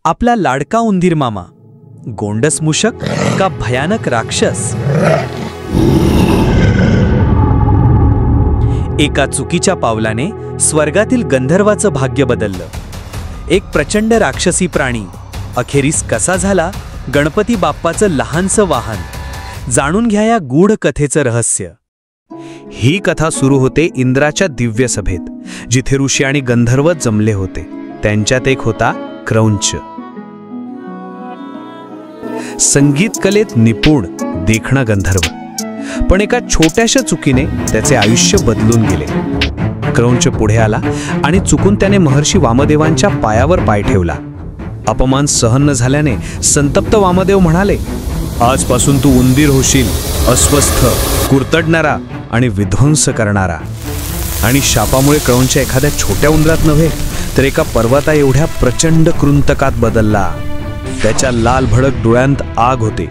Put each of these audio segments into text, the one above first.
आपला लाडका उंदीर मामा गोंडस मूषक का भयानक राक्षस? एका चुकीच्या पावलाने स्वर्गातील गंधर्वाचं भाग्य बदललं। एक प्रचंड राक्षसी प्राणी अखेरीस कसा झाला गणपती बाप्पाचं लहानसं वाहन? जाणून घ्या या गूढ कथेचं रहस्य। ही कथा सुरू होते इंद्राच्या दिव्य सभेत, जिथे ऋषी आणि गंधर्व जमले होते। त्यांच्यात एक होता क्रौंच, संगीत कलेत निपुण देखणा गंधर्व। पण एका छोट्याशा चुकीने त्याचे आयुष्य बदलून गेले। क्रौंच पुढे आला आणि चुकून त्याने महर्षी वामदेवांच्या पायावर पाय ठेवला। अपमान सहन न झाल्याने संतप्त वामदेव म्हणाले, आजपासून तू उंदीर होशील, अस्वस्थ, कुरतडणारा आणि विध्वंस करणारा। आणि शापामुळे क्रौंच एखाद्या छोट्या उंदरात नव्हे तर एका पर्वता एवढ्या प्रचंड कृंतकात बदलला। त्याच्या लाल भडक डोळ्यांत आग होते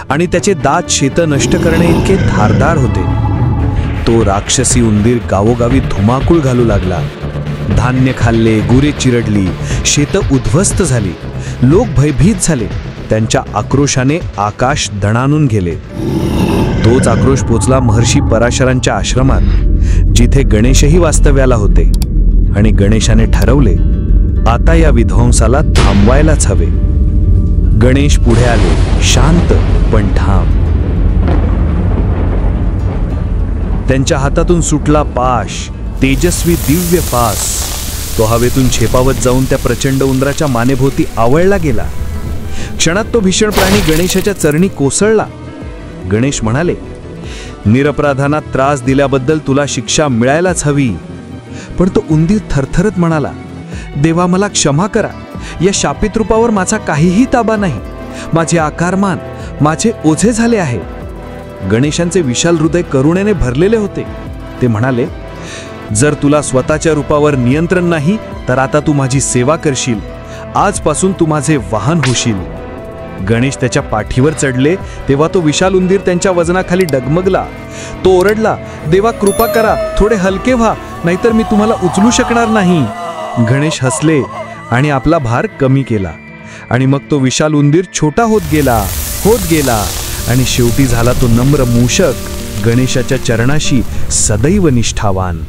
आणि त्याचे दात शेत नष्ट करणे इतके धारदार होते। तो राक्षसी उंदीर गावोगावी धुमाकूळ घालू लागला। धान्य खाल्ले, गुरे चिरडली, शेत उद्ध्वस्त झाली, लोक भयभीत झाले। त्यांच्या आक्रोशाने आकाश दणाणून गेले। तोच आक्रोश पोचला महर्षी पराशरांच्या आश्रमात, जिथे गणेशही वास्तव्याला होते। आणि गणेशाने ठरवले, आता या विध्वंसाला थांबवायलाच हवे। गणेश पुढे आले, शांत पण ठाम। त्यांच्या हातातून सुटला पाश, तेजस्वी दिव्य फास। तो हवेतून झेपावत जाऊन त्या प्रचंड उंदराच्या मानेभोवती आवळला गेला। क्षणात तो भीषण प्राणी गणेशाच्या चरणी कोसळला। गणेश म्हणाले, निरपराधांना त्रास दिल्याबद्दल तुला शिक्षा मिळायलाच हवी। पण तो उंदीर थरथरत म्हणाला, देवा मला क्षमा करा, या शापित रूपावर माझा काहीही ताबा नाही। माझे आकारमान, माझे ओझे झाले आहे। गणेशांचे विशाल हृदय करुणेने भरलेले होते। ते म्हणाले, जर तुला स्वतःच्या रूपावर नियंत्रण नाही तर आता तू माझी सेवा करशील। आजपासून तू माझे वाहन होशील। गणेश त्याच्या पाठीवर चढले तेव्हा तो विशाल उंदीर त्यांच्या वजनाखाली डगमगला। तो ओरडला, देवा कृपा करा, थोडे हलके व्हा, नाहीतर मी तुम्हाला उचलू शकणार नाही। गणेश हसले आणि आपला भार कमी केला। आणि मग तो विशाल उंदीर छोटा होत गेला आणि शेवटी झाला तो नम्र मूषक, गणेशाच्या चरणाशी सदैव निष्ठावान।